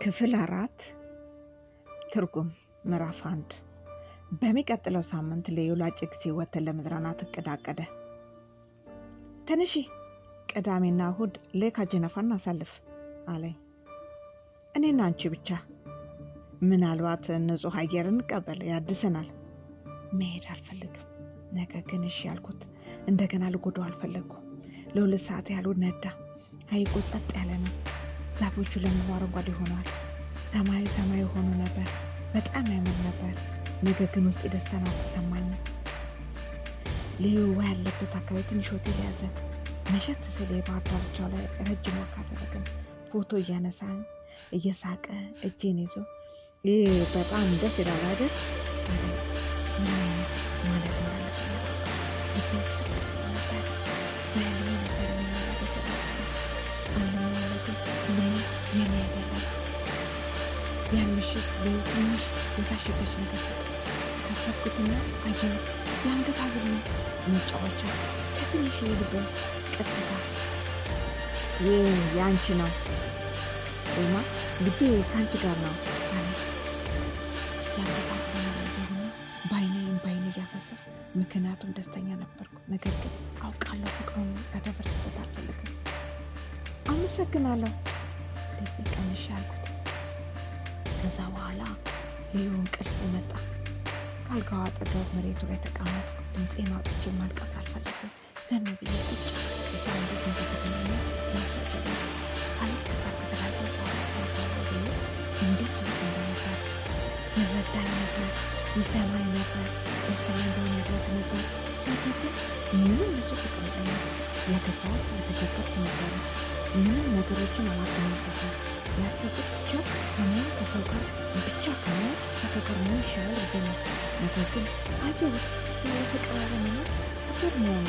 ክፍል 4 ትርጉም ምዕራፍ 1 በሚቀጥለው ሳምንት ሌዩ ለአጭር ጊዜ ወጥተን ለመዝናናት እቅድ አቀደ። ተነሺ፣ ቅዳሜና እሁድ ሌክ አጀነፋ እናሳልፍ አለኝ። እኔና አንቺ ብቻ፣ ምናልባት ንጹህ አየር እንቀበል፣ ያድሰናል። መሄድ አልፈልግም፣ ነገር ግን እሺ ያልኩት። እንደገና ልጎዳው አልፈለግኩም። ለ2 ሰዓት ያህል ነዳ። ሐይቁ ጸጥ ያለ ነው። ዛፎቹ ለምለም አረንጓዴ ሆነዋል። ሰማዩ ሆኖ ነበር። በጣም ያምር ነበር። ነገር ግን ውስጥ ደስታን አልተሰማኝም። ሌዩ ውሃ ያለበት አካባቢ ትንሽ ሆቴል ያዘ። መሸት ስል የባህር ዳርቻው ላይ ረጅም ወክ አደረግን። ፎቶ እያነሳኝ እየሳቀ እጄን ይዞ ይህ በጣም ደስ ይላል አይደል? ምን አይነት ማለት ነው? ያን ምሽት ትንሽ የታሸገች ነገር ከፈትኩትና አየሁ። የአንገት ሐብል ነው፣ መጫወቻ ከትንሽ የልብ ቀጥታ። ይህ የአንቺ ነው ወይማ ልቤ ከአንቺ ጋር ነው አለ። የአንገት ሐብል ነው በአይኔ እያፈሰስ፣ ምክንያቱም ደስተኛ ነበርኩ። ነገር ግን አውቃለሁ ፍቅሩን ያደፈርስበት አልፈልግም። አመሰግናለሁ ልቤ ቀንሽ አልኩት። ከዛ በኋላ ሌዩ እንቅልፍ መጣ። ካልጋው አጠገብ መሬቱ ላይ ተቀመጥኩ። ድምፄን አውጥቼ ማልቀስ አልፈለግም። ዝም ብዬ ቁጭ እዛ እንዴት እንደተገናኘ ማሰብ ጀመርኩ። አለች ከተለያዩ ሌዩ እንዴት ልጅ እንደነበር ይረዳኝ ነበር፣ ይሰማኝ ነበር፣ ደስተኛ እንደሆነ ያደርግ ነበር። ነገር ግን ምንም እሱ ተቀምጠኛ ያገባው ስለተቸገርኩ ነበረ። ምንም ነገሮችን አላገናዘብኩም። ያሰብኩት ብቻ ከመሆን ከሰው ጋር መሆን ይሻላል ይገኛል። ነገር ግን አየሁት የተቀራረበና ፍቅር መሆኑ።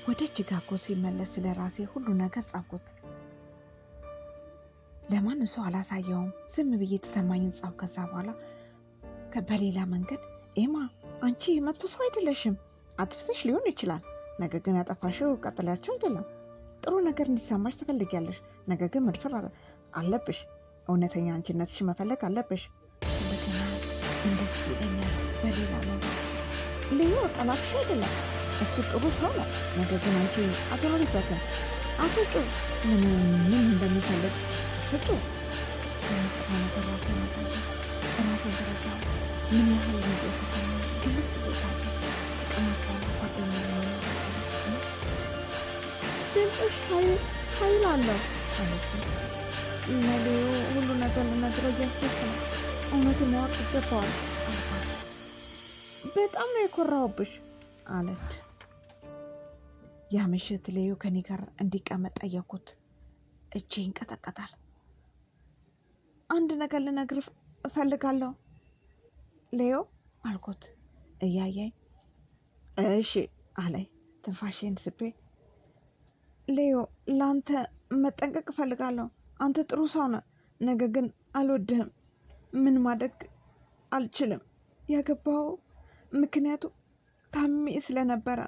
ወደ ቺካጎ ሲመለስ ስለ ራሴ ሁሉ ነገር ጻፍኩት። ለማንም ሰው አላሳየውም። ዝም ብዬ የተሰማኝን ጻፍ። ከዛ በኋላ በሌላ መንገድ ኤማ፣ አንቺ መጥፎ ሰው አይደለሽም። አጥፍተሽ ሊሆን ይችላል፣ ነገር ግን ያጠፋሽው ቀጥላቸው አይደለም። ጥሩ ነገር እንዲሰማሽ ትፈልጊያለሽ፣ ነገር ግን መድፈር አለብሽ። እውነተኛ አንቺነትሽ መፈለግ አለብሽ። እንደገና እንደዚህ ይለኛል በሌላ ነገር። ሌዩ ጠላትሽ አይደለም፣ እሱ ጥሩ ሰው ነው። ነገር ግን አንቺ አትኖሪበትም። አስወጩ። ምን እንደሚፈልግ አስወጩ። የሚጽፋ ነገር ራሴን ተረዳ። ምን ያህል ነገር የተሰማ ግልጽ ቤታለ ተቀማጥላ ጓደኛ ድምፅሽ ኃይል አለው አለች። ለሌዩ ሁሉ ነገር ልነግረው እያሰብኩ ነው። እውነቱን ማወቅ ይገባዋል አልኳት። በጣም ነው የኮራሁብሽ አለች። ያ ምሽት ሌዩ ከኔ ጋር እንዲቀመጥ ጠየኩት። እጄ ይንቀጠቀጣል። አንድ ነገር ልነግር እፈልጋለሁ ሌዩ አልኩት እያየኝ። እሺ አለኝ ትንፋሽን ስቤ። ሌዩ ለአንተ መጠንቀቅ እፈልጋለሁ። አንተ ጥሩ ሰው ነህ፣ ነገር ግን አልወድህም። ምን ማድረግ አልችልም። ያገባው ምክንያቱ ታሜ ስለነበረ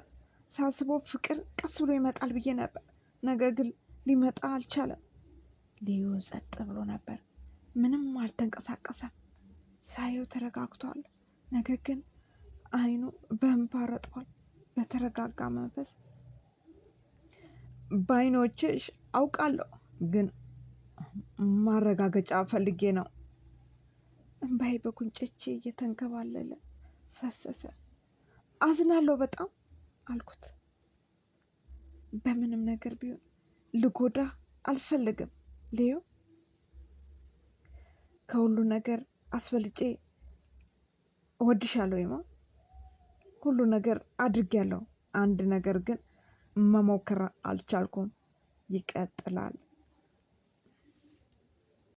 ሳስበው ፍቅር ቀስ ብሎ ይመጣል ብዬ ነበር፣ ነገር ግን ሊመጣ አልቻለም። ሌዩ ጸጥ ብሎ ነበር። ምንም አልተንቀሳቀሰም። ሳየው ተረጋግቷል፣ ነገር ግን አይኑ በእንባ ረጥቷል። በተረጋጋ መንፈስ በአይኖችሽ አውቃለሁ፣ ግን ማረጋገጫ ፈልጌ ነው። እንባዬ በጉንጮቼ እየተንከባለለ ፈሰሰ። አዝናለሁ በጣም አልኩት። በምንም ነገር ቢሆን ልጎዳ አልፈልግም ሌዩ። ከሁሉ ነገር አስፈልጬ እወድሻለሁ ይማ። ሁሉ ነገር አድርጌያለሁ። አንድ ነገር ግን መሞከር አልቻልኩም። ይቀጥላል።